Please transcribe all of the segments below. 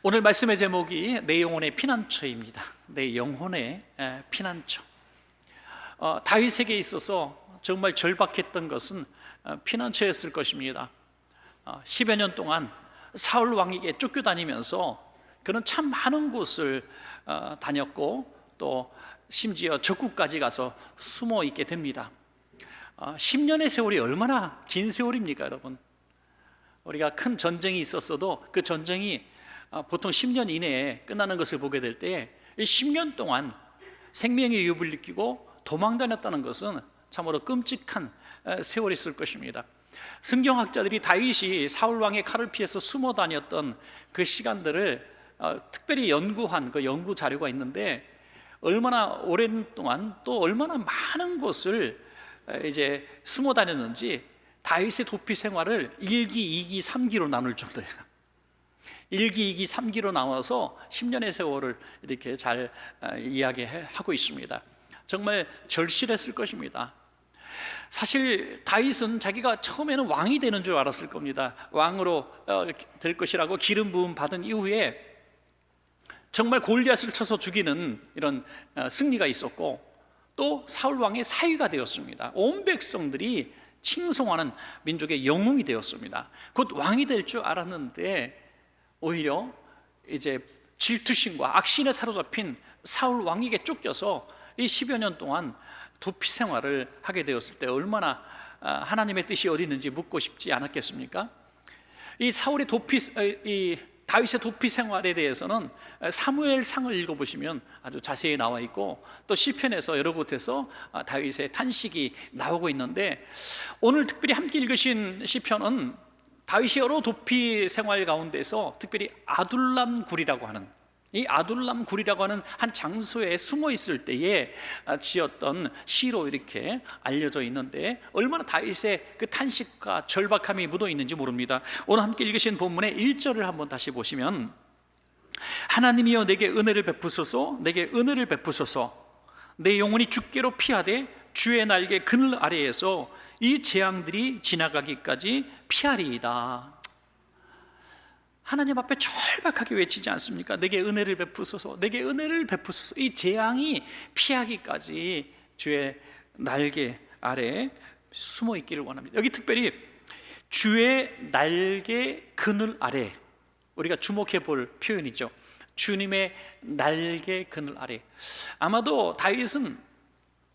오늘 말씀의 제목이 내 영혼의 피난처입니다. 내 영혼의 피난처. 다윗에게 있어서 정말 절박했던 것은 피난처였을 것입니다. 10여 년 동안 사울 왕에게 쫓겨다니면서 그는 참 많은 곳을 다녔고 또 심지어 적국까지 가서 숨어 있게 됩니다. 10년의 세월이 얼마나 긴 세월입니까, 여러분? 우리가 큰 전쟁이 있었어도 그 전쟁이 보통 10년 이내에 끝나는 것을 보게 될 때 10년 동안 생명의 위협을 느끼고 도망다녔다는 것은 참으로 끔찍한 세월이 있을 것입니다. 성경학자들이 다윗이 사울 왕의 칼을 피해서 숨어 다녔던 그 시간들을 특별히 연구한 그 연구 자료가 있는데, 얼마나 오랜 동안 또 얼마나 많은 곳을 이제 숨어 다녔는지 다윗의 도피 생활을 1기, 2기, 3기로 나눌 정도예요. 1기, 2기, 3기로 나눠서 10년의 세월을 이렇게 잘 이야기하고 있습니다. 정말 절실했을 것입니다. 사실 다윗은 자기가 처음에는 왕이 되는 줄 알았을 겁니다. 왕으로 될 것이라고 기름 부음 받은 이후에 정말 골리앗을 쳐서 죽이는 이런 승리가 있었고, 또 사울 왕의 사위가 되었습니다. 온 백성들이 칭송하는 민족의 영웅이 되었습니다. 곧 왕이 될 줄 알았는데 오히려 이제 질투심과 악신에 사로잡힌 사울 왕에게 쫓겨서 이 10여 년 동안 도피 생활을 하게 되었을 때 얼마나 하나님의 뜻이 어디 있는지 묻고 싶지 않았겠습니까? 이 사울의 다윗의 도피 생활에 대해서는 사무엘상을 읽어보시면 아주 자세히 나와 있고, 또 시편에서 여러 곳에서 다윗의 탄식이 나오고 있는데, 오늘 특별히 함께 읽으신 시편은 다윗이 여러 도피 생활 가운데서 특별히 아둘람 굴이라고 하는, 이 아둘람 굴이라고 하는 한 장소에 숨어 있을 때에 지었던 시로 이렇게 알려져 있는데, 얼마나 다윗의 그 탄식과 절박함이 묻어 있는지 모릅니다. 오늘 함께 읽으신 본문의 1절을 한번 다시 보시면, 하나님이여 내게 은혜를 베푸소서, 내게 은혜를 베푸소서. 내 영혼이 주께로 피하되 주의 날개 그늘 아래에서 이 재앙들이 지나가기까지 피하리이다. 하나님 앞에 절박하게 외치지 않습니까? 내게 은혜를 베푸소서, 내게 은혜를 베푸소서. 이 재앙이 피하기까지 주의 날개 아래 숨어 있기를 원합니다. 여기 특별히 주의 날개 그늘 아래, 우리가 주목해 볼 표현이죠. 주님의 날개 그늘 아래. 아마도 다윗은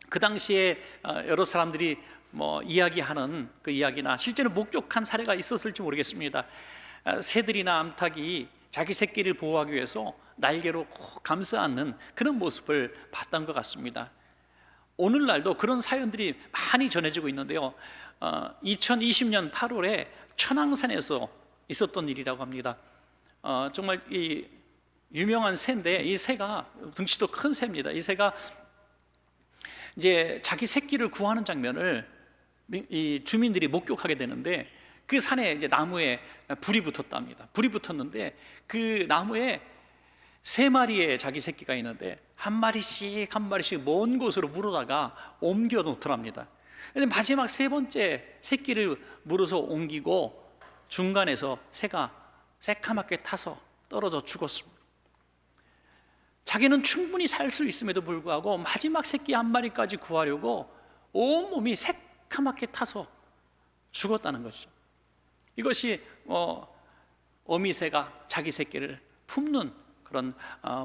그 당시에 여러 사람들이 이야기하는 그 이야기나 실제로 목격한 사례가 있었을지 모르겠습니다. 새들이나 암탉이 자기 새끼를 보호하기 위해서 날개로 꼭 감싸 안는 그런 모습을 봤던 것 같습니다. 오늘날도 그런 사연들이 많이 전해지고 있는데요, 2020년 8월에 천왕산에서 있었던 일이라고 합니다. 정말 이 유명한 새인데, 이 새가 덩치도 큰 새입니다. 이 새가 이제 자기 새끼를 구하는 장면을 이 주민들이 목격하게 되는데, 그 산에 이제 나무에 불이 붙었답니다. 불이 붙었는데 그 나무에 3마리의 자기 새끼가 있는데 한 마리씩 먼 곳으로 물어다가 옮겨 놓더랍니다. 근데 마지막 3번째 새끼를 물어서 옮기고 중간에서 새가 새카맣게 타서 떨어져 죽었습니다. 자기는 충분히 살 수 있음에도 불구하고 마지막 새끼 한 마리까지 구하려고 온몸이 새카맣게 타서 죽었다는 것이죠. 이것이 어미새가 자기 새끼를 품는 그런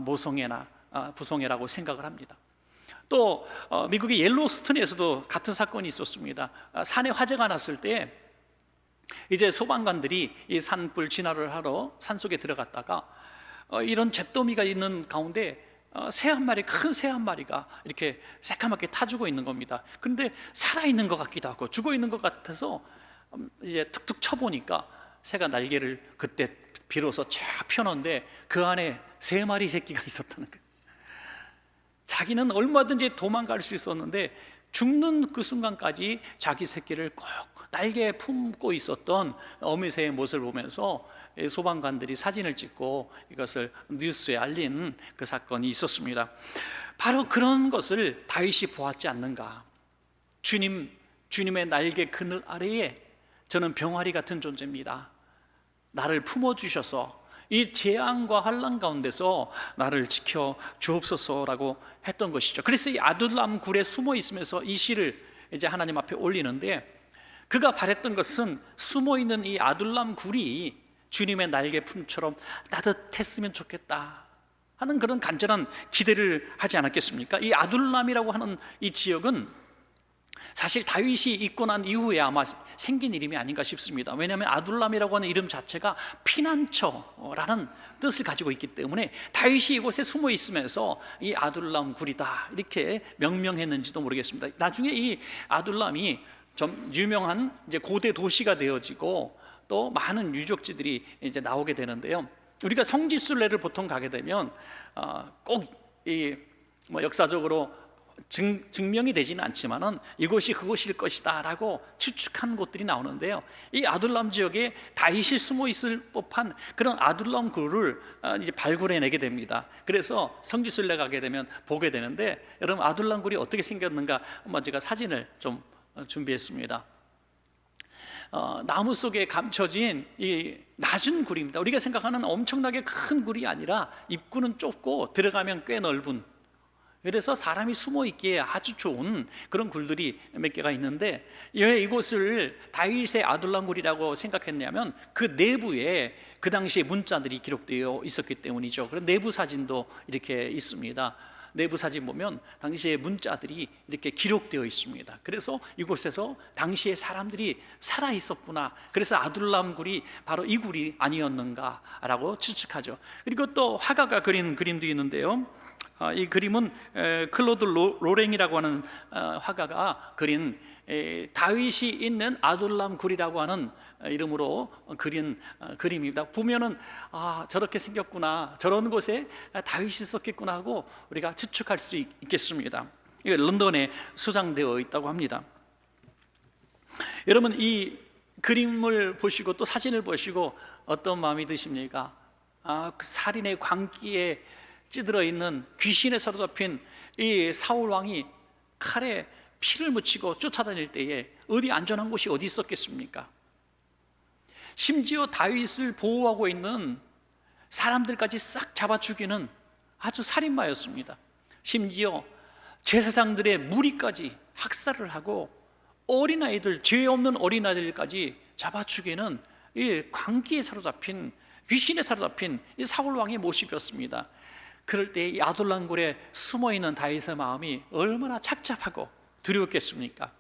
모성애나 부성애라고 생각을 합니다. 또 미국의 옐로스톤에서도 같은 사건이 있었습니다. 산에 화재가 났을 때 이제 소방관들이 이 산불 진화를 하러 산속에 들어갔다가 이런 잿더미가 있는 가운데 새 한 마리, 큰 새 한 마리가 이렇게 새카맣게 타주고 있는 겁니다. 그런데 살아있는 것 같기도 하고 죽어 있는 것 같아서 이제 툭툭 쳐보니까 새가 날개를 그때 비로소 쫙 펴놓은데 그 안에 3마리 새끼가 있었다는 거예요. 자기는 얼마든지 도망갈 수 있었는데 죽는 그 순간까지 자기 새끼를 꼭 날개에 품고 있었던 어미새의 모습을 보면서 소방관들이 사진을 찍고 이것을 뉴스에 알린 그 사건이 있었습니다. 바로 그런 것을 다윗이 보았지 않는가. 주님의 날개 그늘 아래에 저는 병아리 같은 존재입니다. 나를 품어주셔서 이 재앙과 환난 가운데서 나를 지켜 주옵소서라고 했던 것이죠. 그래서 이 아둘람 굴에 숨어 있으면서 이 시를 이제 하나님 앞에 올리는데, 그가 바랬던 것은 숨어 있는 이 아둘람 굴이 주님의 날개 품처럼 따뜻했으면 좋겠다 하는 그런 간절한 기대를 하지 않았겠습니까? 이 아둘람이라고 하는 이 지역은 사실 다윗이 있고 난 이후에 아마 생긴 이름이 아닌가 싶습니다. 왜냐하면 아둘람이라고 하는 이름 자체가 피난처라는 뜻을 가지고 있기 때문에 다윗이 이곳에 숨어 있으면서 이 아둘람 굴이다 이렇게 명명했는지도 모르겠습니다. 나중에 이 아둘람이 좀 유명한 이제 고대 도시가 되어지고 또 많은 유적지들이 이제 나오게 되는데요. 우리가 성지순례를 보통 가게 되면 꼭 이 역사적으로 증명이 되지는 않지만은 이곳이 그곳일 것이다라고 추측한 곳들이 나오는데요. 이 아둘람 지역에 다윗이 숨어 있을 법한 그런 아둘람 굴을 이제 발굴해내게 됩니다. 그래서 성지순례 가게 되면 보게 되는데, 여러분 아둘람 굴이 어떻게 생겼는가 한번 제가 사진을 좀 준비했습니다. 나무 속에 감춰진 이 낮은 굴입니다. 우리가 생각하는 엄청나게 큰 굴이 아니라 입구는 좁고 들어가면 꽤 넓은, 그래서 사람이 숨어 있기에 아주 좋은 그런 굴들이 몇 개가 있는데, 왜 이곳을 다윗의 아둘람 굴이라고 생각했냐면 그 내부에 그 당시에 문자들이 기록되어 있었기 때문이죠. 그런 내부 사진도 이렇게 있습니다. 내부 사진 보면 당시에 문자들이 이렇게 기록되어 있습니다. 그래서 이곳에서 당시에 사람들이 살아 있었구나, 그래서 아둘람 굴이 바로 이 굴이 아니었는가라고 추측하죠. 그리고 또 화가가 그린 그림도 있는데요. 이 그림은 클로드 로랭이라고 하는 화가가 그린 다윗이 있는 아둘람 굴이라고 하는 이름으로 그린 그림입니다. 보면은 저렇게 생겼구나, 저런 곳에 다윗이 있었겠구나 하고 우리가 추측할 수 있겠습니다. 이게 런던에 소장되어 있다고 합니다. 여러분 이 그림을 보시고 또 사진을 보시고 어떤 마음이 드십니까? 그 살인의 광기에 찌들어 있는, 귀신에 사로잡힌 이 사울 왕이 칼에 피를 묻히고 쫓아다닐 때에 어디 안전한 곳이 어디 있었겠습니까? 심지어 다윗을 보호하고 있는 사람들까지 싹 잡아 죽이는 아주 살인마였습니다. 심지어 제사장들의 무리까지 학살을 하고 어린아이들, 죄 없는 어린아이들까지 잡아 죽이는 이 광기에 사로잡힌, 귀신에 사로잡힌 이 사울 왕의 모습이었습니다. 그럴 때 이 아둘람 굴에 숨어 있는 다윗의 마음이 얼마나 착잡하고 두려웠겠습니까?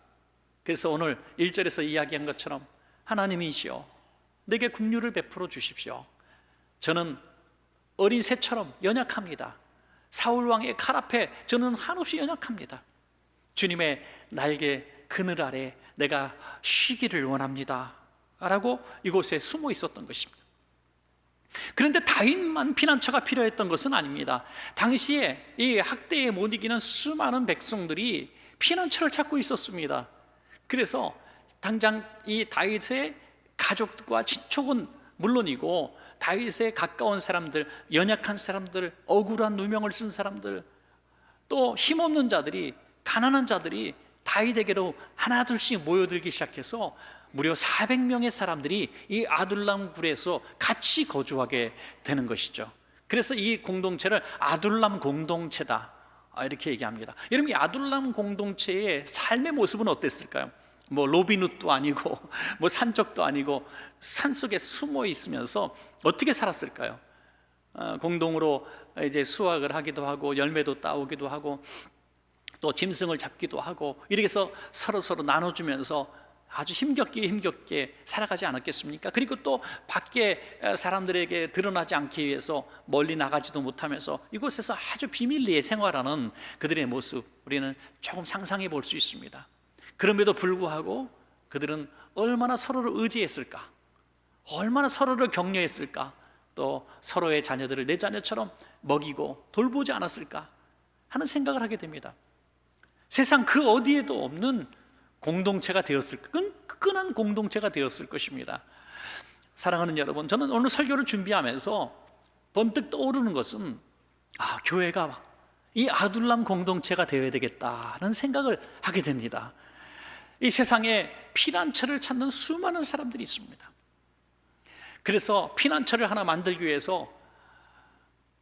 그래서 오늘 1절에서 이야기한 것처럼 하나님이시여 내게 긍휼을 베풀어 주십시오. 저는 어린 새처럼 연약합니다. 사울 왕의 칼 앞에 저는 한없이 연약합니다. 주님의 날개 그늘 아래 내가 쉬기를 원합니다 라고 이곳에 숨어 있었던 것입니다. 그런데 다윗만 피난처가 필요했던 것은 아닙니다. 당시에 이 학대에 못 이기는 수많은 백성들이 피난처를 찾고 있었습니다. 그래서 당장 이 다윗의 가족과 친척은 물론이고 다윗에 가까운 사람들, 연약한 사람들, 억울한 누명을 쓴 사람들, 또 힘없는 자들이, 가난한 자들이 다윗에게로 하나둘씩 모여들기 시작해서 무려 400명의 사람들이 이 아둘람 굴에서 같이 거주하게 되는 것이죠. 그래서 이 공동체를 아둘람 공동체다 이렇게 얘기합니다. 여러분 이 아둘람 공동체의 삶의 모습은 어땠을까요? 뭐 로빈훗도 아니고 뭐 산적도 아니고 산속에 숨어 있으면서 어떻게 살았을까요? 공동으로 이제 수확을 하기도 하고 열매도 따오기도 하고 또 짐승을 잡기도 하고 이렇게 해서 서로 나눠주면서 아주 힘겹게 살아가지 않았겠습니까? 그리고 또 밖에 사람들에게 드러나지 않기 위해서 멀리 나가지도 못하면서 이곳에서 아주 비밀리에 생활하는 그들의 모습 우리는 조금 상상해 볼 수 있습니다. 그럼에도 불구하고 그들은 얼마나 서로를 의지했을까, 얼마나 서로를 격려했을까, 또 서로의 자녀들을 내 자녀처럼 먹이고 돌보지 않았을까 하는 생각을 하게 됩니다. 세상 그 어디에도 없는 공동체가 되었을, 끈끈한 공동체가 되었을 것입니다. 사랑하는 여러분, 저는 오늘 설교를 준비하면서 번뜩 떠오르는 것은 교회가 이 아둘람 공동체가 되어야 되겠다는 생각을 하게 됩니다. 이 세상에 피난처를 찾는 수많은 사람들이 있습니다. 그래서 피난처를 하나 만들기 위해서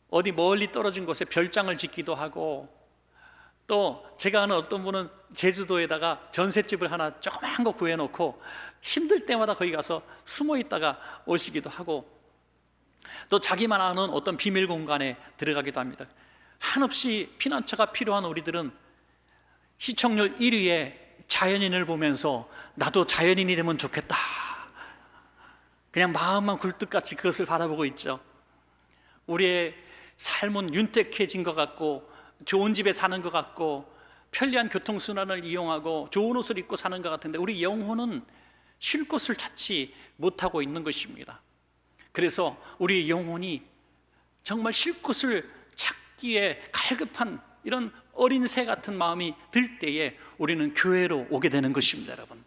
어디 멀리 떨어진 곳에 별장을 짓기도 하고, 또 제가 아는 어떤 분은 제주도에다가 전셋집을 하나 조그만 거 구해놓고 힘들 때마다 거기 가서 숨어 있다가 오시기도 하고, 또 자기만 아는 어떤 비밀 공간에 들어가기도 합니다. 한없이 피난처가 필요한 우리들은 시청률 1위의 자연인을 보면서 나도 자연인이 되면 좋겠다, 그냥 마음만 굴뚝같이 그것을 바라보고 있죠. 우리의 삶은 윤택해진 것 같고, 좋은 집에 사는 것 같고, 편리한 교통수단을 이용하고 좋은 옷을 입고 사는 것 같은데, 우리 영혼은 쉴 곳을 찾지 못하고 있는 것입니다. 그래서 우리 영혼이 정말 쉴 곳을 찾기에 갈급한 이런 어린 새 같은 마음이 들 때에 우리는 교회로 오게 되는 것입니다. 여러분,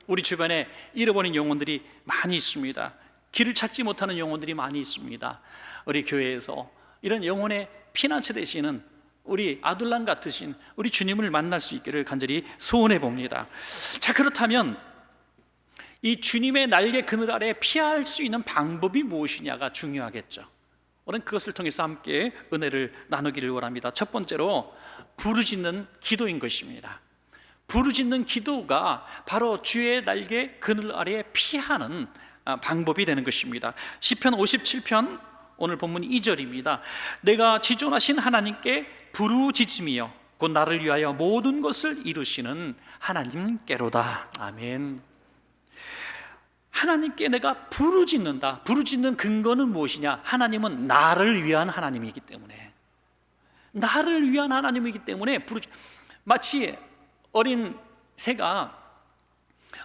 우리 주변에 잃어버린 영혼들이 많이 있습니다. 길을 찾지 못하는 영혼들이 많이 있습니다. 우리 교회에서 이런 영혼의 피난처 되시는 우리 아둘람 같으신 우리 주님을 만날 수 있기를 간절히 소원해 봅니다. 자, 그렇다면 이 주님의 날개 그늘 아래 피할 수 있는 방법이 무엇이냐가 중요하겠죠. 오늘 그것을 통해서 함께 은혜를 나누기를 원합니다. 첫 번째로 부르짖는 기도인 것입니다. 부르짖는 기도가 바로 주의 날개 그늘 아래 피하는 방법이 되는 것입니다. 시편 57편 오늘 본문 2절입니다. 내가 지존하신 하나님께 부르짖으며 곧 나를 위하여 모든 것을 이루시는 하나님께로다. 아멘. 하나님께 내가 부르짖는다. 부르짖는 근거는 무엇이냐? 하나님은 나를 위한 하나님이기 때문에, 나를 위한 하나님이기 때문에 마치 어린 새가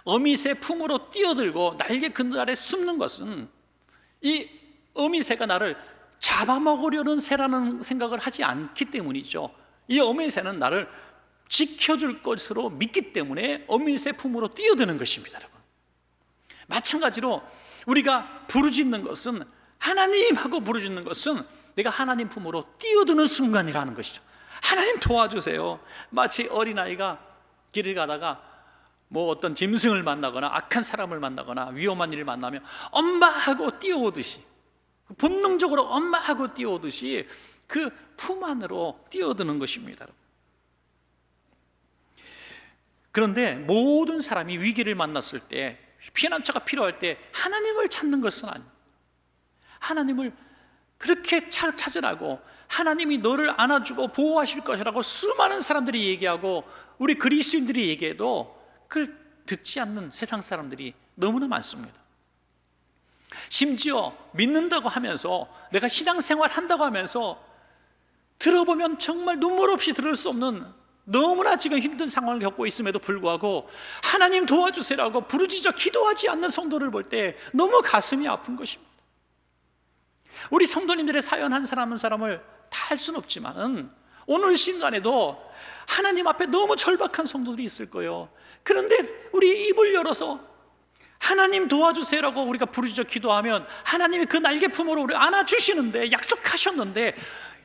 어미새 품으로 뛰어들고 날개 그늘 아래 숨는 것은 이 어미새가 나를 잡아먹으려는 새라는 생각을 하지 않기 때문이죠. 이 어미새는 나를 지켜줄 것으로 믿기 때문에 어미새 품으로 뛰어드는 것입니다. 여러분, 마찬가지로 우리가 부르짖는 것은, 하나님 하고 부르짖는 것은 내가 하나님 품으로 뛰어드는 순간이라는 것이죠. 하나님 도와주세요. 마치 어린아이가 길을 가다가 뭐 어떤 짐승을 만나거나 악한 사람을 만나거나 위험한 일을 만나면 엄마 하고 뛰어오듯이, 본능적으로 엄마 하고 뛰어오듯이 그 품 안으로 뛰어드는 것입니다. 그런데 모든 사람이 위기를 만났을 때, 피난처가 필요할 때 하나님을 찾는 것은 아니에요. 하나님을 그렇게 찾으라고, 하나님이 너를 안아주고 보호하실 것이라고 수많은 사람들이 얘기하고 우리 그리스도인들이 얘기해도 그걸 듣지 않는 세상 사람들이 너무나 많습니다. 심지어 믿는다고 하면서, 내가 신앙생활 한다고 하면서 들어보면 정말 눈물 없이 들을 수 없는, 너무나 지금 힘든 상황을 겪고 있음에도 불구하고 하나님 도와주세요라고 부르짖어 기도하지 않는 성도를 볼 때 너무 가슴이 아픈 것입니다. 우리 성도님들의 사연 한 사람 한 사람을 다 할 수는 없지만 오늘 순간에도 하나님 앞에 너무 절박한 성도들이 있을 거예요. 그런데 우리 입을 열어서 하나님 도와주세요라고 우리가 부르짖어 기도하면 하나님이 그 날개 품으로 우리 안아주시는데, 약속하셨는데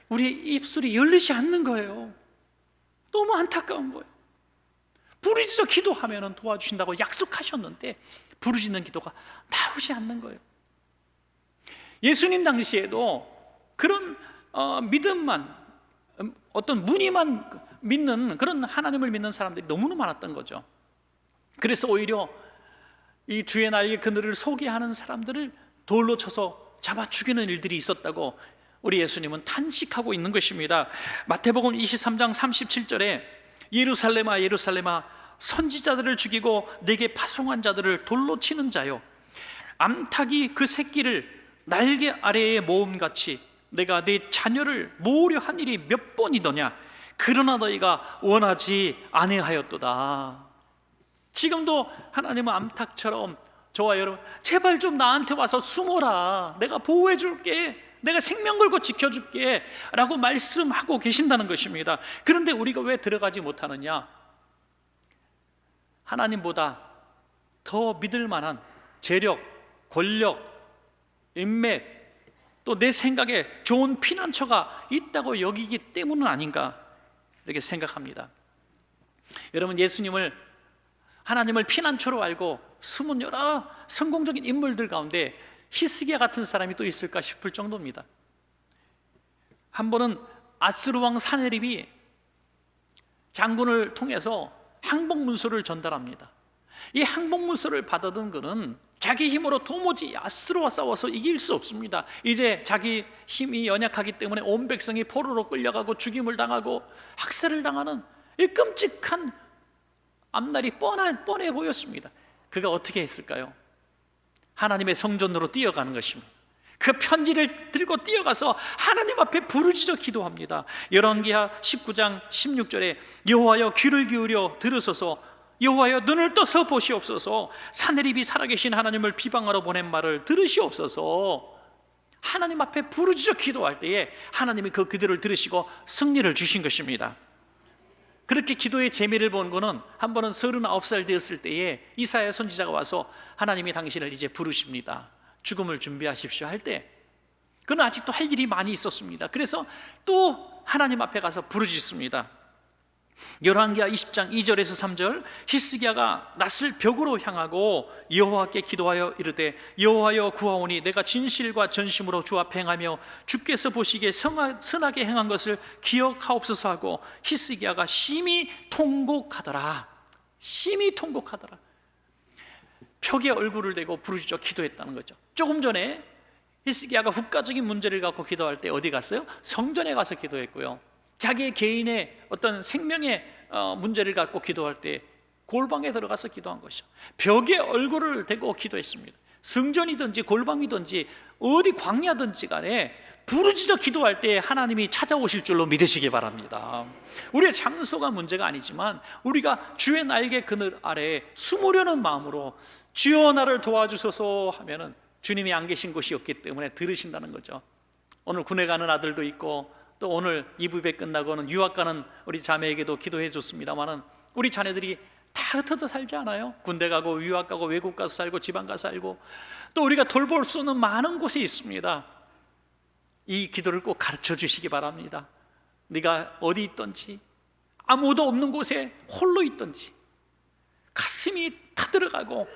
우리 입술이 열리지 않는 거예요. 너무 안타까운 거예요. 부르짖어 기도하면 도와주신다고 약속하셨는데 부르짖는 기도가 나오지 않는 거예요. 예수님 당시에도 그런 믿음만, 어떤 무늬만 믿는, 그런 하나님을 믿는 사람들이 너무나 많았던 거죠. 그래서 오히려 이 주의 날개 그늘을 소개하는 사람들을 돌로 쳐서 잡아 죽이는 일들이 있었다고 우리 예수님은 탄식하고 있는 것입니다. 마태복음 23장 37절에 예루살렘아 예루살렘아 선지자들을 죽이고 내게 파송한 자들을 돌로 치는 자요, 암탉이 그 새끼를 날개 아래에 모음같이 내가 네 자녀를 모으려 한 일이 몇 번이더냐, 그러나 너희가 원하지 아니하였도다. 지금도 하나님은 암탉처럼 저와 여러분, 제발 좀 나한테 와서 숨어라, 내가 보호해 줄게, 내가 생명 걸고 지켜줄게 라고 말씀하고 계신다는 것입니다. 그런데 우리가 왜 들어가지 못하느냐? 하나님보다 더 믿을 만한 재력, 권력, 인맥, 또 내 생각에 좋은 피난처가 있다고 여기기 때문은 아닌가, 이렇게 생각합니다. 여러분, 예수님을, 하나님을 피난처로 알고 숨은 여러 성공적인 인물들 가운데 히스기야 같은 사람이 또 있을까 싶을 정도입니다. 한 번은 아스루 왕 사네립이 장군을 통해서 항복문서를 전달합니다. 이 항복문서를 받아든 그는 자기 힘으로 도무지 아스루와 싸워서 이길 수 없습니다. 이제 자기 힘이 연약하기 때문에 온 백성이 포로로 끌려가고 죽임을 당하고 학살을 당하는 이 끔찍한 앞날이 뻔해 보였습니다. 그가 어떻게 했을까요? 하나님의 성전으로 뛰어가는 것입니다. 그 편지를 들고 뛰어가서 하나님 앞에 부르짖어 기도합니다. 열왕기하 19장 16절에 여호와여 귀를 기울여 들으소서, 여호와여 눈을 떠서 보시옵소서, 사네립이 살아계신 하나님을 비방하러 보낸 말을 들으시옵소서. 하나님 앞에 부르짖어 기도할 때에 하나님이 그 기도를 들으시고 승리를 주신 것입니다. 그렇게 기도의 재미를 본 거는 한 번은 39살 되었을 때에 이사야 선지자가 와서 하나님이 당신을 이제 부르십니다, 죽음을 준비하십시오 할 때, 그는 아직도 할 일이 많이 있었습니다. 그래서 또 하나님 앞에 가서 부르짖습니다. 열왕기하 20장 2절에서 3절, 히스기야가 낯을 벽으로 향하고 여호와께 기도하여 이르되 여호와여 구하오니 내가 진실과 전심으로 주 앞에 행하며 주께서 보시기에 선하게 행한 것을 기억하옵소서 하고 히스기야가 심히 통곡하더라. 심히 통곡하더라. 벽에 얼굴을 대고 부르짖어 기도했다는 거죠. 조금 전에 히스기야가 국가적인 문제를 갖고 기도할 때 어디 갔어요? 성전에 가서 기도했고요, 자기의 개인의 어떤 생명의 문제를 갖고 기도할 때 골방에 들어가서 기도한 것이죠. 벽에 얼굴을 대고 기도했습니다. 성전이든지 골방이든지 어디 광야든지 간에 부르짖어 기도할 때 하나님이 찾아오실 줄로 믿으시기 바랍니다. 우리의 장소가 문제가 아니지만 우리가 주의 날개 그늘 아래에 숨으려는 마음으로 주여 나를 도와주소서 하면은 주님이 안 계신 곳이 없기 때문에 들으신다는 거죠. 오늘 군에 가는 아들도 있고 또 오늘 이부배 끝나고는 유학 가는 우리 자매에게도 기도해 줬습니다만은 우리 자녀들이 다 흩어져 살지 않아요? 군대 가고 유학 가고 외국 가서 살고 지방 가서 살고 또 우리가 돌볼 수 없는 많은 곳에 있습니다. 이 기도를 꼭 가르쳐 주시기 바랍니다. 네가 어디 있든지, 아무도 없는 곳에 홀로 있든지, 가슴이 타들어가고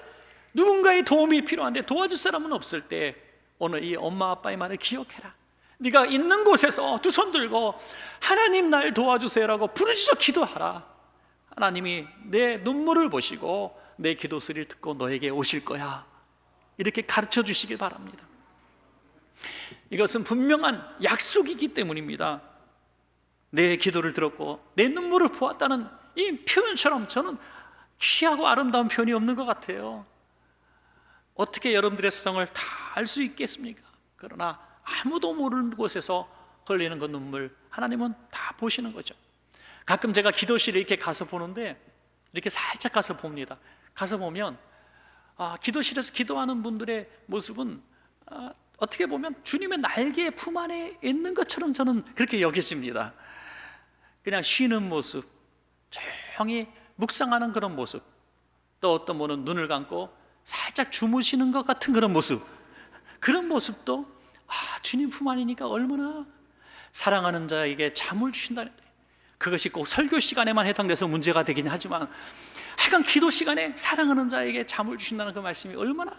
누군가의 도움이 필요한데 도와줄 사람은 없을 때 오늘 이 엄마 아빠의 말을 기억해라. 네가 있는 곳에서 두 손 들고 하나님 날 도와주세요라고 부르짖어 기도하라. 하나님이 내 눈물을 보시고 내 기도 소리를 듣고 너에게 오실 거야. 이렇게 가르쳐 주시길 바랍니다. 이것은 분명한 약속이기 때문입니다. 내 기도를 들었고 내 눈물을 보았다는 이 표현처럼 저는 귀하고 아름다운 표현이 없는 것 같아요. 어떻게 여러분들의 사정을 다 알 수 있겠습니까? 그러나 아무도 모르는 곳에서 흘리는 그 눈물 하나님은 다 보시는 거죠. 가끔 제가 기도실에 이렇게 가서 보는데 이렇게 살짝 가서 봅니다. 가서 보면 기도실에서 기도하는 분들의 모습은 어떻게 보면 주님의 날개 품 안에 있는 것처럼 저는 그렇게 여겨집니다. 그냥 쉬는 모습, 조용히 묵상하는 그런 모습, 또 어떤 분은 눈을 감고 살짝 주무시는 것 같은 그런 모습, 그런 모습도 주님 품 안이니까 얼마나 사랑하는 자에게 잠을 주신다는데, 그것이 꼭 설교 시간에만 해당돼서 문제가 되긴 하지만 하여간 기도 시간에 사랑하는 자에게 잠을 주신다는 그 말씀이 얼마나.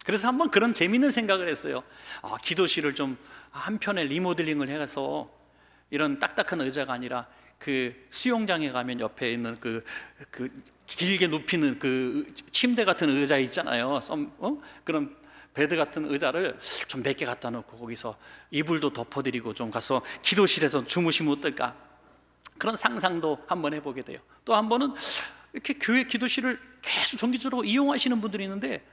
그래서 한번 그런 재미있는 생각을 했어요. 기도실을 좀 한편에 리모델링을 해서 이런 딱딱한 의자가 아니라 그 수영장에 가면 옆에 있는 그 길게 눕히는 그 침대 같은 의자 있잖아요. 그런 베드 같은 의자를 좀 몇 개 갖다 놓고 거기서 이불도 덮어드리고 좀 가서 기도실에서 주무시면 어떨까, 그런 상상도 한번 해보게 돼요. 또 한 번은 이렇게 교회 기도실을 계속 정기적으로 이용하시는 분들이 있는데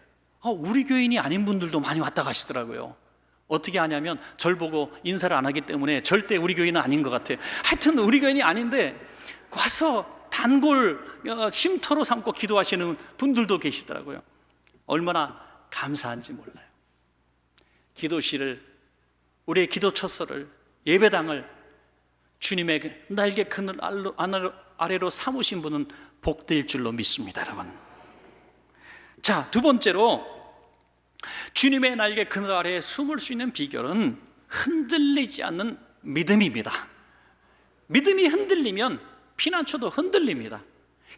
우리 교인이 아닌 분들도 많이 왔다 가시더라고요. 어떻게 하냐면 절 보고 인사를 안 하기 때문에 절대 우리 교인은 아닌 것 같아요. 하여튼 우리 교인이 아닌데 와서 단골 쉼터로 삼고 기도하시는 분들도 계시더라고요. 얼마나 감사한지 몰라요. 기도실을, 우리의 기도 처소를, 예배당을 주님의 날개 그늘 아래로 삼으신 분은 복될 줄로 믿습니다, 여러분. 자, 두 번째로 주님의 날개 그늘 아래에 숨을 수 있는 비결은 흔들리지 않는 믿음입니다. 믿음이 흔들리면 피난처도 흔들립니다.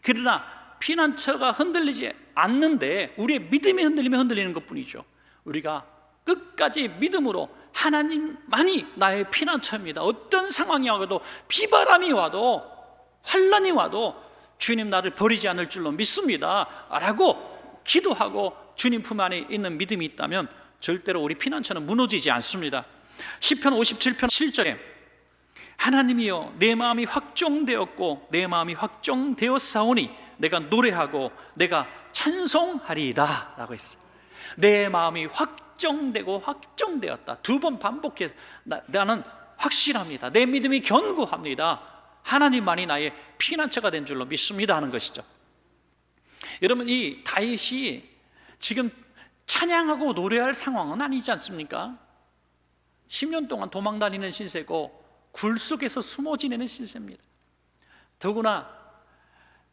그러나 피난처가 흔들리지 않는데 우리의 믿음이 흔들리면 흔들리는 것뿐이죠. 우리가 끝까지 믿음으로 하나님만이 나의 피난처입니다. 어떤 상황이 와도, 비바람이 와도, 환난이 와도 주님 나를 버리지 않을 줄로 믿습니다 라고 기도하고 주님 품 안에 있는 믿음이 있다면 절대로 우리 피난처는 무너지지 않습니다. 시편 57편 7절에 하나님이여 내 마음이 확정되었고 내 마음이 확정되었사오니 내가 노래하고 내가 찬송하리이다 라고 했어요. 내 마음이 확정되고 확정되었다. 두 번 반복해서 나는 확실합니다. 내 믿음이 견고합니다. 하나님만이 나의 피난처가 된 줄로 믿습니다 하는 것이죠. 여러분, 이 다윗이 지금 찬양하고 노래할 상황은 아니지 않습니까? 10년 동안 도망다니는 신세고 굴 속에서 숨어 지내는 신세입니다. 더구나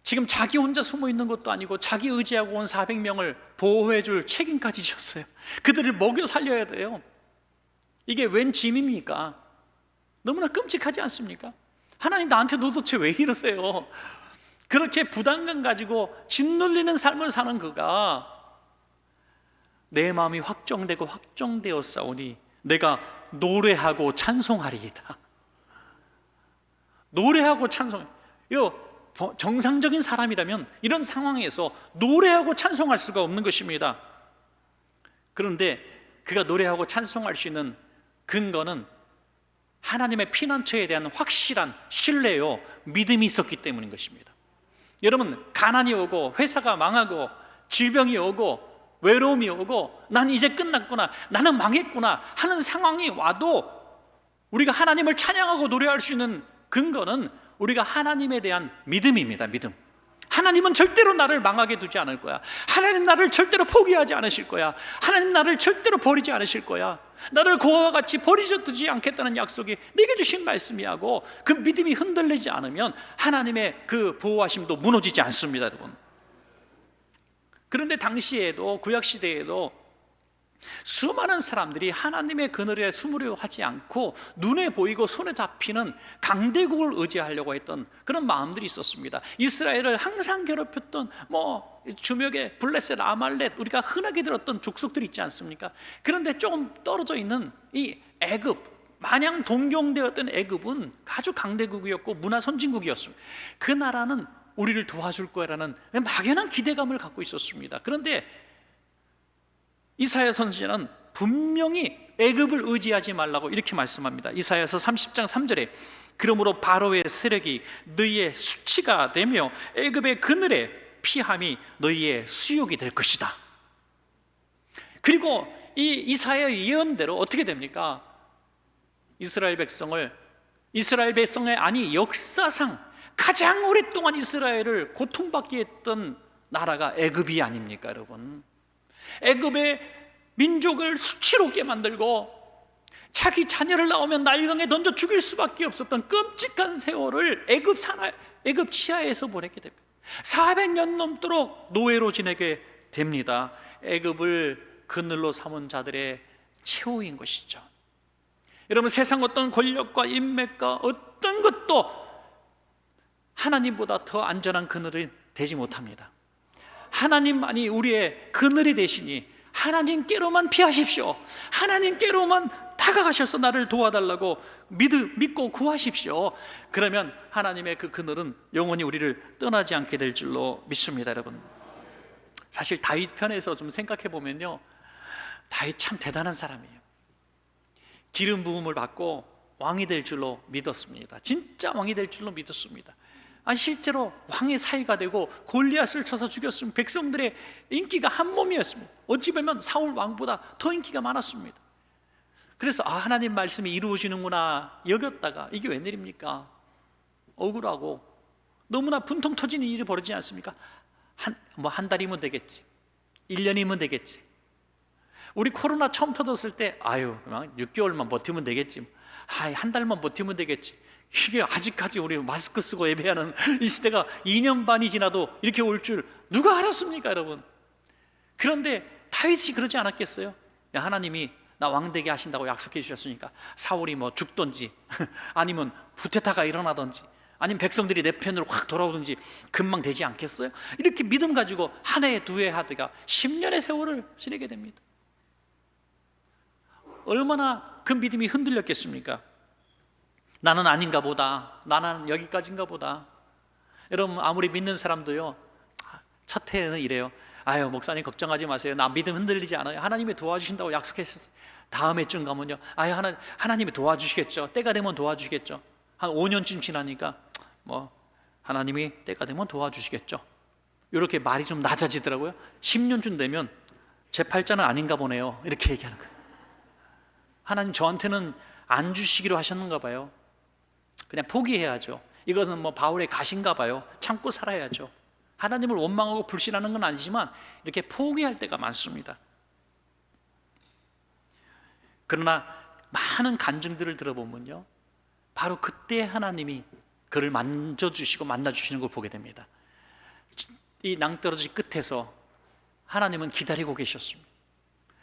지금 자기 혼자 숨어 있는 것도 아니고 자기 의지하고 온 400명을 보호해 줄 책임까지 졌어요. 그들을 먹여 살려야 돼요. 이게 웬 짐입니까? 너무나 끔찍하지 않습니까? 하나님 나한테 도대체 왜 이러세요? 그렇게 부담감 가지고 짓눌리는 삶을 사는 그가 내 마음이 확정되고 확정되었사오니 내가 노래하고 찬송하리이다. 노래하고 찬송. 이거 정상적인 사람이라면 이런 상황에서 노래하고 찬송할 수가 없는 것입니다. 그런데 그가 노래하고 찬송할 수 있는 근거는 하나님의 피난처에 대한 확실한 신뢰요, 믿음이 있었기 때문인 것입니다. 여러분, 가난이 오고 회사가 망하고 질병이 오고 외로움이 오고 난 이제 끝났구나, 나는 망했구나 하는 상황이 와도 우리가 하나님을 찬양하고 노래할 수 있는 근거는 우리가 하나님에 대한 믿음입니다. 믿음. 하나님은 절대로 나를 망하게 두지 않을 거야. 하나님 나를 절대로 포기하지 않으실 거야. 하나님 나를 절대로 버리지 않으실 거야. 나를 고아와 같이 버리지 두지 않겠다는 약속이 내게 주신 말씀이하고 그 믿음이 흔들리지 않으면 하나님의 그 보호하심도 무너지지 않습니다, 여러분. 그런데 당시에도, 구약시대에도 수많은 사람들이 하나님의 그늘에 숨으려 하지 않고 눈에 보이고 손에 잡히는 강대국을 의지하려고 했던 그런 마음들이 있었습니다. 이스라엘을 항상 괴롭혔던 주먹의 블레셋, 아말렉, 우리가 흔하게 들었던 족속들이 있지 않습니까? 그런데 조금 떨어져 있는 이 애굽, 마냥 동경되었던 애굽은 아주 강대국이었고 문화 선진국이었습니다. 그 나라는 우리를 도와줄 거라는 막연한 기대감을 갖고 있었습니다. 그런데 이사야 선지자는 분명히 애굽을 의지하지 말라고 이렇게 말씀합니다. 이사야서 30장 3절에 그러므로 바로의 세력이 너희의 수치가 되며 애굽의 그늘에 피함이 너희의 수욕이 될 것이다. 그리고 이 이사야의 예언대로 어떻게 됩니까? 이스라엘 백성의 아니 역사상 가장 오랫동안 이스라엘을 고통받게 했던 나라가 애굽이 아닙니까, 여러분? 애굽의 민족을 수치롭게 만들고 자기 자녀를 낳으면 날강에 던져 죽일 수밖에 없었던 끔찍한 세월을 애굽 치하에서 보내게 됩니다. 400년 넘도록 노예로 지내게 됩니다. 애굽을 그늘로 삼은 자들의 최후인 것이죠. 여러분, 세상 어떤 권력과 인맥과 어떤 것도 하나님보다 더 안전한 그늘이 되지 못합니다. 하나님만이 우리의 그늘이 되시니 하나님께로만 피하십시오. 하나님께로만 다가가셔서 나를 도와달라고 믿고 구하십시오. 그러면 하나님의 그 그늘은 영원히 우리를 떠나지 않게 될 줄로 믿습니다, 여러분. 사실 다윗 편에서 좀 생각해 보면요, 다윗 참 대단한 사람이에요. 기름 부음을 받고 왕이 될 줄로 믿었습니다. 진짜 왕이 될 줄로 믿었습니다. 실제로 왕의 사위가 되고 골리앗을 쳐서 죽였으면 백성들의 인기가 한 몸이었습니다. 어찌 보면 사울 왕보다 더 인기가 많았습니다. 그래서 하나님 말씀이 이루어지는구나 여겼다가 이게 웬일입니까? 억울하고 너무나 분통 터지는 일이 벌어지지 않습니까? 한 달이면 되겠지, 1년이면 되겠지. 우리 코로나 처음 터졌을 때 그냥 6개월만 버티면 되겠지, 한 달만 버티면 되겠지. 이게 아직까지 우리 마스크 쓰고 예배하는 이 시대가 2년 반이 지나도 이렇게 올 줄 누가 알았습니까, 여러분? 그런데 다윗이 그러지 않았겠어요? 하나님이 나 왕되게 하신다고 약속해 주셨으니까 사울이 죽든지 아니면 쿠데타가 일어나든지 아니면 백성들이 내 편으로 확 돌아오든지 금방 되지 않겠어요? 이렇게 믿음 가지고 한 해, 두 해 하다가 10년의 세월을 지내게 됩니다. 얼마나 그 믿음이 흔들렸겠습니까? 나는 아닌가 보다, 나는 여기까지인가 보다. 여러분, 아무리 믿는 사람도요, 첫 해에는 이래요. 아유, 목사님 걱정하지 마세요, 나 믿음 흔들리지 않아요, 하나님이 도와주신다고 약속했었어요. 다음 해쯤 가면요, 아유, 하나님이 도와주시겠죠, 때가 되면 도와주시겠죠. 한 5년쯤 지나니까 뭐 하나님이 때가 되면 도와주시겠죠, 이렇게 말이 좀 낮아지더라고요. 10년쯤 되면 제 팔자는 아닌가 보네요, 이렇게 얘기하는 거예요. 하나님 저한테는 안 주시기로 하셨는가 봐요. 그냥 포기해야죠. 이것은 뭐 바울의 가신가 봐요. 참고 살아야죠. 하나님을 원망하고 불신하는 건 아니지만 이렇게 포기할 때가 많습니다. 그러나 많은 간증들을 들어보면요, 바로 그때 하나님이 그를 만져주시고 만나주시는 걸 보게 됩니다. 이 낭떠러지 끝에서 하나님은 기다리고 계셨습니다.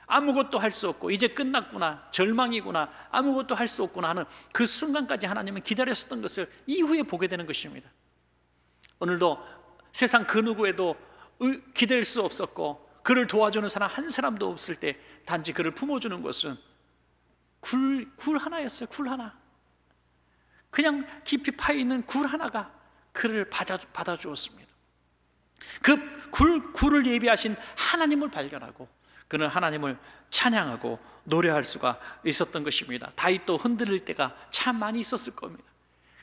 아무것도 할 수 없고 이제 끝났구나, 절망이구나, 아무것도 할 수 없구나 하는 그 순간까지 하나님은 기다렸었던 것을 이후에 보게 되는 것입니다. 오늘도 세상 그 누구에도 기댈 수 없었고 그를 도와주는 사람 한 사람도 없을 때 단지 그를 품어주는 것은 굴 하나였어요. 굴 하나, 그냥 깊이 파있는 굴 하나가 그를 받아주었습니다. 그 굴을 예비하신 하나님을 발견하고 그는 하나님을 찬양하고 노래할 수가 있었던 것입니다. 다윗도 흔들릴 때가 참 많이 있었을 겁니다.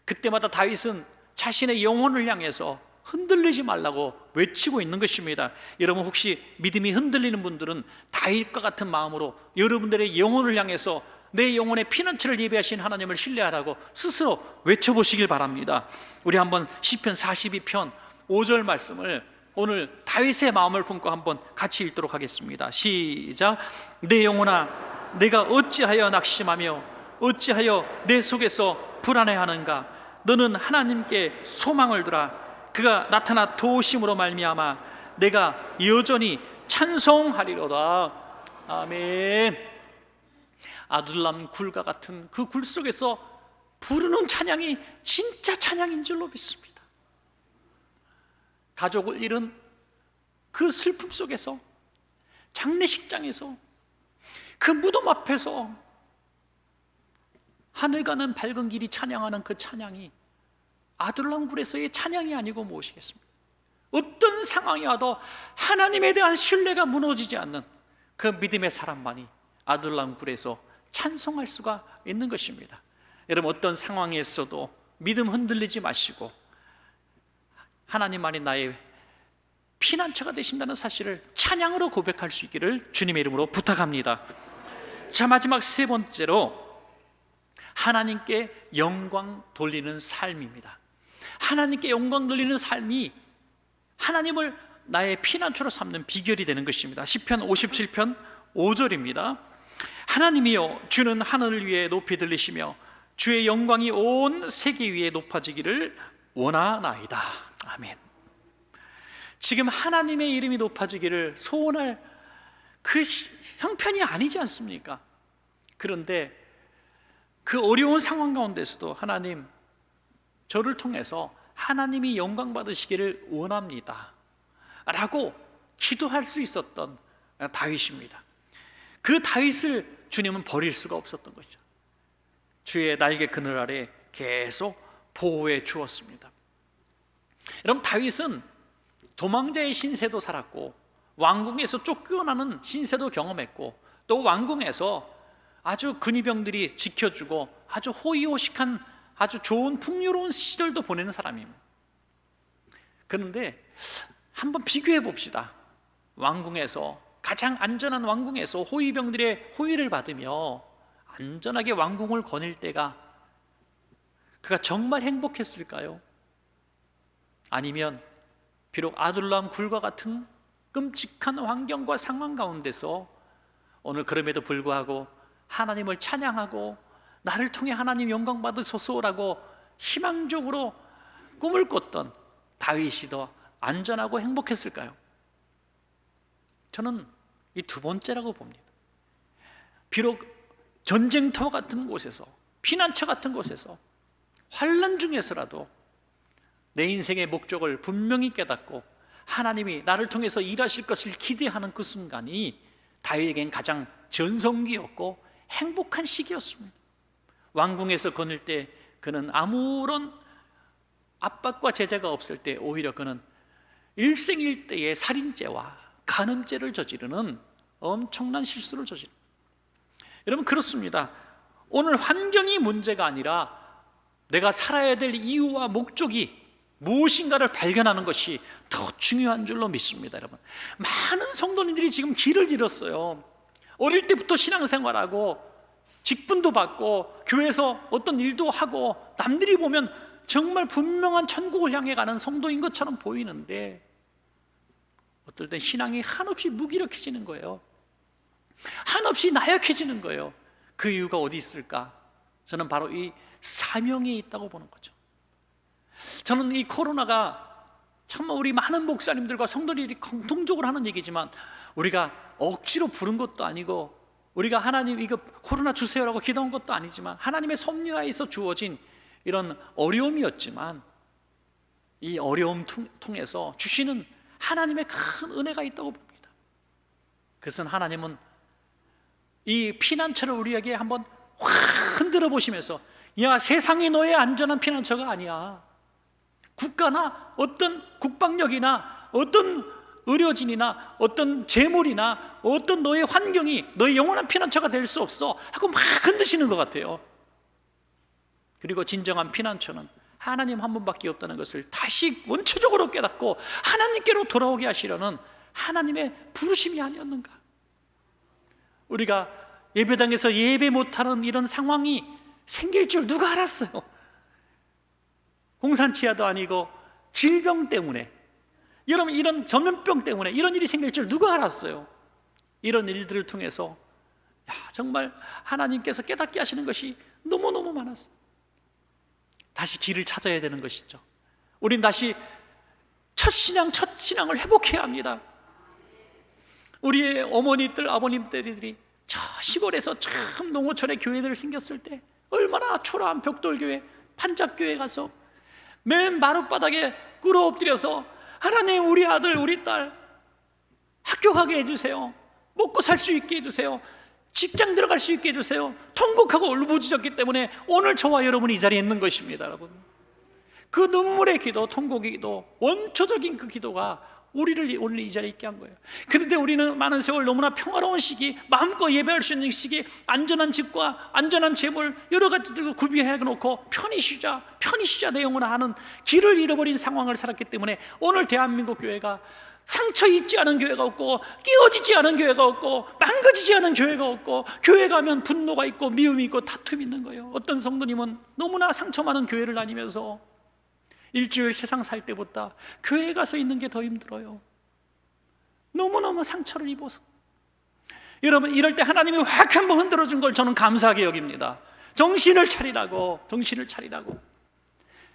그때마다 다윗은 자신의 영혼을 향해서 흔들리지 말라고 외치고 있는 것입니다. 여러분, 혹시 믿음이 흔들리는 분들은 다윗과 같은 마음으로 여러분들의 영혼을 향해서 내 영혼의 피난처를 예비하신 하나님을 신뢰하라고 스스로 외쳐보시길 바랍니다. 우리 한번 시편 42편 5절 말씀을 오늘 다윗의 마음을 품고 한번 같이 읽도록 하겠습니다. 시작. 내 영혼아, 내가 어찌하여 낙심하며 어찌하여 내 속에서 불안해하는가? 너는 하나님께 소망을 두라. 그가 나타나 도우심으로 말미암아 내가 여전히 찬송하리로다. 아멘. 아둘람 굴과 같은 그 굴 속에서 부르는 찬양이 진짜 찬양인 줄로 믿습니다. 가족을 잃은 그 슬픔 속에서, 장례식장에서, 그 무덤 앞에서 하늘 가는 밝은 길이 찬양하는 그 찬양이 아둘람굴에서의 찬양이 아니고 무엇이겠습니까? 어떤 상황이 와도 하나님에 대한 신뢰가 무너지지 않는 그 믿음의 사람만이 아둘람굴에서 찬송할 수가 있는 것입니다. 여러분, 어떤 상황에서도 믿음 흔들리지 마시고 하나님만이 나의 피난처가 되신다는 사실을 찬양으로 고백할 수 있기를 주님의 이름으로 부탁합니다. 자, 마지막 세 번째로 하나님께 영광 돌리는 삶입니다. 하나님께 영광 돌리는 삶이 하나님을 나의 피난처로 삼는 비결이 되는 것입니다. 시편 57편 5절입니다. 하나님이여, 주는 하늘을 위에 높이 들리시며 주의 영광이 온 세계 위에 높아지기를 원하나이다. 아멘. 지금 하나님의 이름이 높아지기를 소원할 그 형편이 아니지 않습니까? 그런데 그 어려운 상황 가운데서도 하나님, 저를 통해서 하나님이 영광 받으시기를 원합니다 라고 기도할 수 있었던 다윗입니다. 그 다윗을 주님은 버릴 수가 없었던 것이죠. 주의 날개 그늘 아래 계속 보호해 주었습니다. 여러분, 다윗은 도망자의 신세도 살았고 왕궁에서 쫓겨나는 신세도 경험했고 또 왕궁에서 아주 근위병들이 지켜주고 아주 호의호식한 아주 좋은 풍요로운 시절도 보내는 사람입니다. 그런데 한번 비교해 봅시다. 왕궁에서, 가장 안전한 왕궁에서 호위병들의 호의를 받으며 안전하게 왕궁을 거닐 때가 그가 정말 행복했을까요? 아니면 비록 아둘람 굴과 같은 끔찍한 환경과 상황 가운데서 오늘 그럼에도 불구하고 하나님을 찬양하고 나를 통해 하나님 영광 받으소서라고 희망적으로 꿈을 꿨던 다윗이 더 안전하고 행복했을까요? 저는 이 두 번째라고 봅니다. 비록 전쟁터 같은 곳에서, 피난처 같은 곳에서, 환난 중에서라도 내 인생의 목적을 분명히 깨닫고 하나님이 나를 통해서 일하실 것을 기대하는 그 순간이 다윗에겐 가장 전성기였고 행복한 시기였습니다. 왕궁에서 거닐 때 그는 아무런 압박과 제재가 없을 때 오히려 그는 일생일대의 살인죄와 간음죄를 저지르는 엄청난 실수를 저지릅니다. 여러분, 그렇습니다. 오늘 환경이 문제가 아니라 내가 살아야 될 이유와 목적이 무엇인가를 발견하는 것이 더 중요한 줄로 믿습니다. 여러분, 많은 성도님들이 지금 길을 잃었어요. 어릴 때부터 신앙생활하고 직분도 받고 교회에서 어떤 일도 하고 남들이 보면 정말 분명한 천국을 향해 가는 성도인 것처럼 보이는데 어떨 땐 신앙이 한없이 무기력해지는 거예요. 한없이 나약해지는 거예요. 그 이유가 어디 있을까? 저는 바로 이 사명에 있다고 보는 거죠. 저는 이 코로나가 정말 우리 많은 목사님들과 성도들이 공통적으로 하는 얘기지만 우리가 억지로 부른 것도 아니고 우리가 하나님 이거 코로나 주세요라고 기도한 것도 아니지만 하나님의 섭리하에서 주어진 이런 어려움이었지만 이 어려움 통해서 주시는 하나님의 큰 은혜가 있다고 봅니다. 그것은 하나님은 이 피난처를 우리에게 한번 확 흔들어 보시면서 야, 세상이 너의 안전한 피난처가 아니야. 국가나 어떤 국방력이나 어떤 의료진이나 어떤 재물이나 어떤 너의 환경이 너의 영원한 피난처가 될 수 없어 하고 막 흔드시는 것 같아요. 그리고 진정한 피난처는 하나님 한 분밖에 없다는 것을 다시 원초적으로 깨닫고 하나님께로 돌아오게 하시려는 하나님의 부르심이 아니었는가. 우리가 예배당에서 예배 못하는 이런 상황이 생길 줄 누가 알았어요? 공산치하도 아니고 질병 때문에, 여러분 이런 전염병 때문에 이런 일이 생길 줄 누가 알았어요? 이런 일들을 통해서 정말 하나님께서 깨닫게 하시는 것이 너무너무 많았어요. 다시 길을 찾아야 되는 것이죠. 우린 다시 첫 신앙을 회복해야 합니다. 우리의 어머니들, 아버님들이 저 시골에서 참 농어촌에 교회들 생겼을 때 얼마나 초라한 벽돌교회, 판잣교회 가서 맨 마룻바닥에 꿇어 엎드려서 하나님 우리 아들 우리 딸 학교 가게 해주세요. 먹고 살 수 있게 해주세요. 직장 들어갈 수 있게 해주세요. 통곡하고 울부짖었기 때문에 오늘 저와 여러분이 이 자리에 있는 것입니다. 여러분, 그 눈물의 기도, 통곡의 기도, 원초적인 그 기도가 우리를 오늘 이 자리에 있게 한 거예요. 그런데 우리는 많은 세월 너무나 평화로운 시기, 마음껏 예배할 수 있는 시기, 안전한 집과 안전한 재물 여러 가지들을 구비해 놓고 편히 쉬자 내 영혼아 하는 길을 잃어버린 상황을 살았기 때문에 오늘 대한민국 교회가 상처 입지 않은 교회가 없고 끼어지지 않은 교회가 없고 망가지지 않은 교회가 없고, 교회 가면 분노가 있고 미움이 있고 다툼이 있는 거예요. 어떤 성도님은 너무나 상처 많은 교회를 다니면서 일주일 세상 살 때보다 교회 가서 있는 게 더 힘들어요. 너무너무 상처를 입어서. 여러분, 이럴 때 하나님이 확 한번 흔들어 준 걸 저는 감사하게 여깁니다. 정신을 차리라고.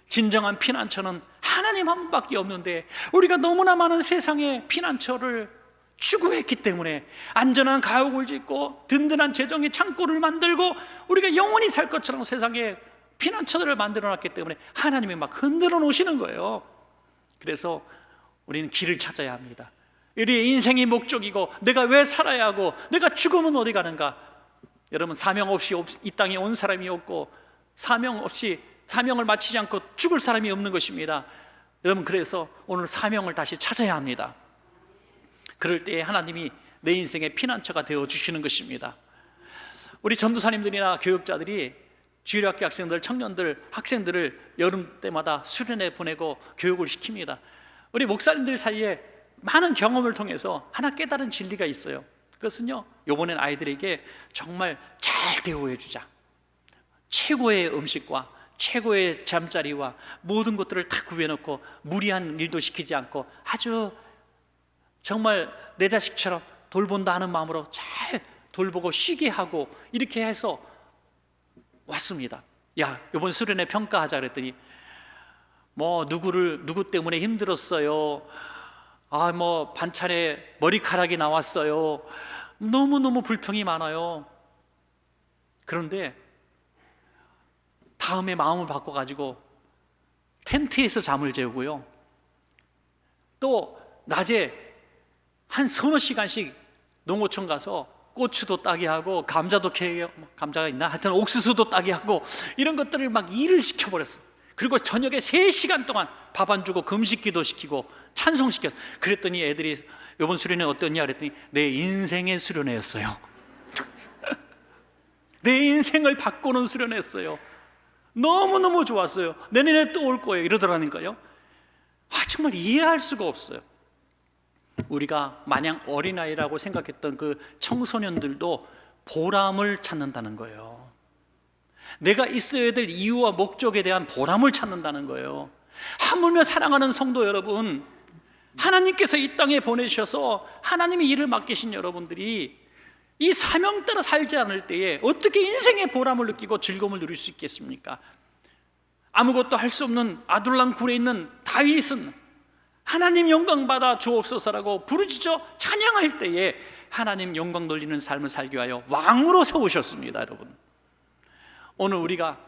진정한 피난처는 하나님 한 분밖에 없는데 우리가 너무나 많은 세상의 피난처를 추구했기 때문에 안전한 가옥을 짓고 든든한 재정의 창고를 만들고 우리가 영원히 살 것처럼 세상에 피난처들을 만들어놨기 때문에 하나님이 막 흔들어 놓으시는 거예요. 그래서 우리는 길을 찾아야 합니다. 우리의 인생이 목적이고 내가 왜 살아야 하고 내가 죽으면 어디 가는가. 여러분, 사명 없이 이 땅에 온 사람이 없고 사명을 마치지 않고 죽을 사람이 없는 것입니다. 여러분, 그래서 오늘 사명을 다시 찾아야 합니다. 그럴 때 하나님이 내 인생의 피난처가 되어주시는 것입니다. 우리 전도사님들이나 교육자들이 주일학교 학생들, 청년들, 학생들을 여름 때마다 수련회 보내고 교육을 시킵니다. 우리 목사님들 사이에 많은 경험을 통해서 하나 깨달은 진리가 있어요. 그것은요, 이번엔 아이들에게 정말 잘 대우해 주자. 최고의 음식과 최고의 잠자리와 모든 것들을 다 구해놓고 무리한 일도 시키지 않고 아주 정말 내 자식처럼 돌본다 하는 마음으로 잘 돌보고 쉬게 하고 이렇게 해서 왔습니다. 야, 이번 수련회 평가하자 그랬더니 누구 때문에 힘들었어요. 반찬에 머리카락이 나왔어요. 너무너무 불평이 많아요. 그런데 다음에 마음을 바꿔가지고 텐트에서 잠을 재우고요, 또 낮에 한 서너 시간씩 농어촌 가서 고추도 따게 하고 감자도 캐게, 감자가 있나? 하여튼 옥수수도 따게 하고 이런 것들을 막 일을 시켜버렸어. 그리고 저녁에 3시간 동안 밥 안 주고 금식기도 시키고 찬송시켰어. 그랬더니 애들이 이번 수련회 어떠냐 그랬더니 내 인생의 수련회였어요. 내 인생을 바꾸는 수련회였어요. 너무너무 좋았어요. 내년에 또 올 거예요 이러더라니까요. 정말 이해할 수가 없어요. 우리가 마냥 어린아이라고 생각했던 그 청소년들도 보람을 찾는다는 거예요. 내가 있어야 될 이유와 목적에 대한 보람을 찾는다는 거예요. 하물며 사랑하는 성도 여러분, 하나님께서 이 땅에 보내셔서 하나님이 일을 맡기신 여러분들이 이 사명 따라 살지 않을 때에 어떻게 인생의 보람을 느끼고 즐거움을 누릴 수 있겠습니까? 아무것도 할 수 없는 아둘람 굴에 있는 다윗은 하나님 영광 받아 주옵소서라고 부르짖어 찬양할 때에 하나님 영광 돌리는 삶을 살기 위하여 왕으로 세우셨습니다. 여러분, 오늘 우리가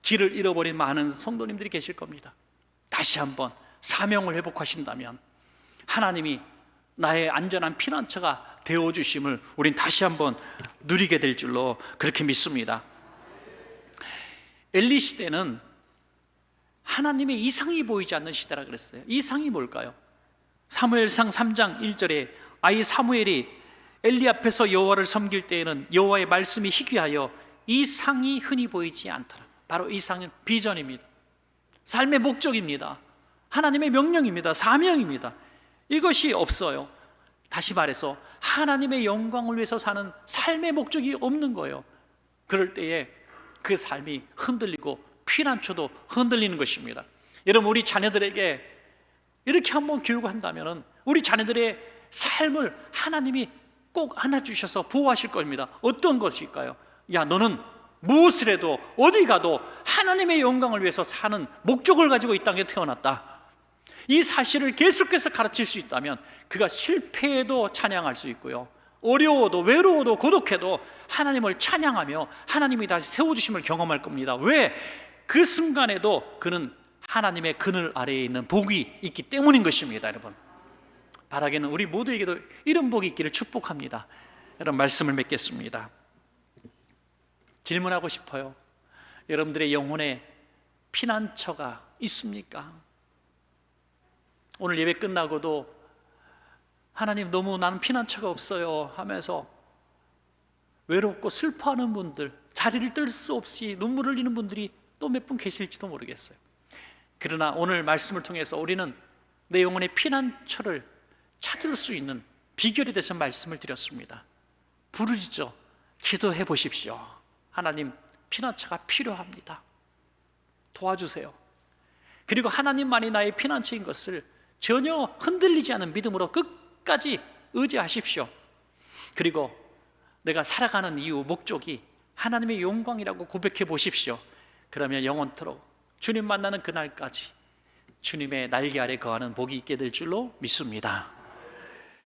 길을 잃어버린 많은 성도님들이 계실 겁니다. 다시 한번 사명을 회복하신다면 하나님이 나의 안전한 피난처가 되어주심을 우린 다시 한번 누리게 될 줄로 그렇게 믿습니다. 엘리 시대는 하나님의 이상이 보이지 않는 시대라 그랬어요. 이상이 뭘까요? 사무엘상 3장 1절에 아이 사무엘이 엘리 앞에서 여호와를 섬길 때에는 여호와의 말씀이 희귀하여 이상이 흔히 보이지 않더라. 바로 이상은 비전입니다. 삶의 목적입니다. 하나님의 명령입니다. 사명입니다. 이것이 없어요. 다시 말해서 하나님의 영광을 위해서 사는 삶의 목적이 없는 거예요. 그럴 때에 그 삶이 흔들리고 피난처도 흔들리는 것입니다. 여러분, 우리 자녀들에게 이렇게 한번 교육한다면 우리 자녀들의 삶을 하나님이 꼭 안아주셔서 보호하실 겁니다. 어떤 것일까요? 야, 너는 무엇을 해도 어디 가도 하나님의 영광을 위해서 사는 목적을 가지고 이 땅에 태어났다. 이 사실을 계속해서 가르칠 수 있다면 그가 실패해도 찬양할 수 있고요, 어려워도 외로워도 고독해도 하나님을 찬양하며 하나님이 다시 세워주심을 경험할 겁니다. 왜? 그 순간에도 그는 하나님의 그늘 아래에 있는 복이 있기 때문인 것입니다. 여러분, 바라기는 우리 모두에게도 이런 복이 있기를 축복합니다. 여러분, 말씀을 맺겠습니다. 질문하고 싶어요. 여러분들의 영혼에 피난처가 있습니까? 오늘 예배 끝나고도 하나님, 너무 나는 피난처가 없어요 하면서 외롭고 슬퍼하는 분들, 자리를 뜰 수 없이 눈물을 흘리는 분들이 또 몇 분 계실지도 모르겠어요. 그러나 오늘 말씀을 통해서 우리는 내 영혼의 피난처를 찾을 수 있는 비결에 대해서 말씀을 드렸습니다. 부르짖어 기도해 보십시오. 하나님, 피난처가 필요합니다. 도와주세요. 그리고 하나님만이 나의 피난처인 것을 전혀 흔들리지 않은 믿음으로 끝까지 의지하십시오. 그리고 내가 살아가는 이유, 목적이 하나님의 영광이라고 고백해 보십시오. 그러면 영원토록 주님 만나는 그날까지 주님의 날개 아래 거하는 복이 있게 될 줄로 믿습니다.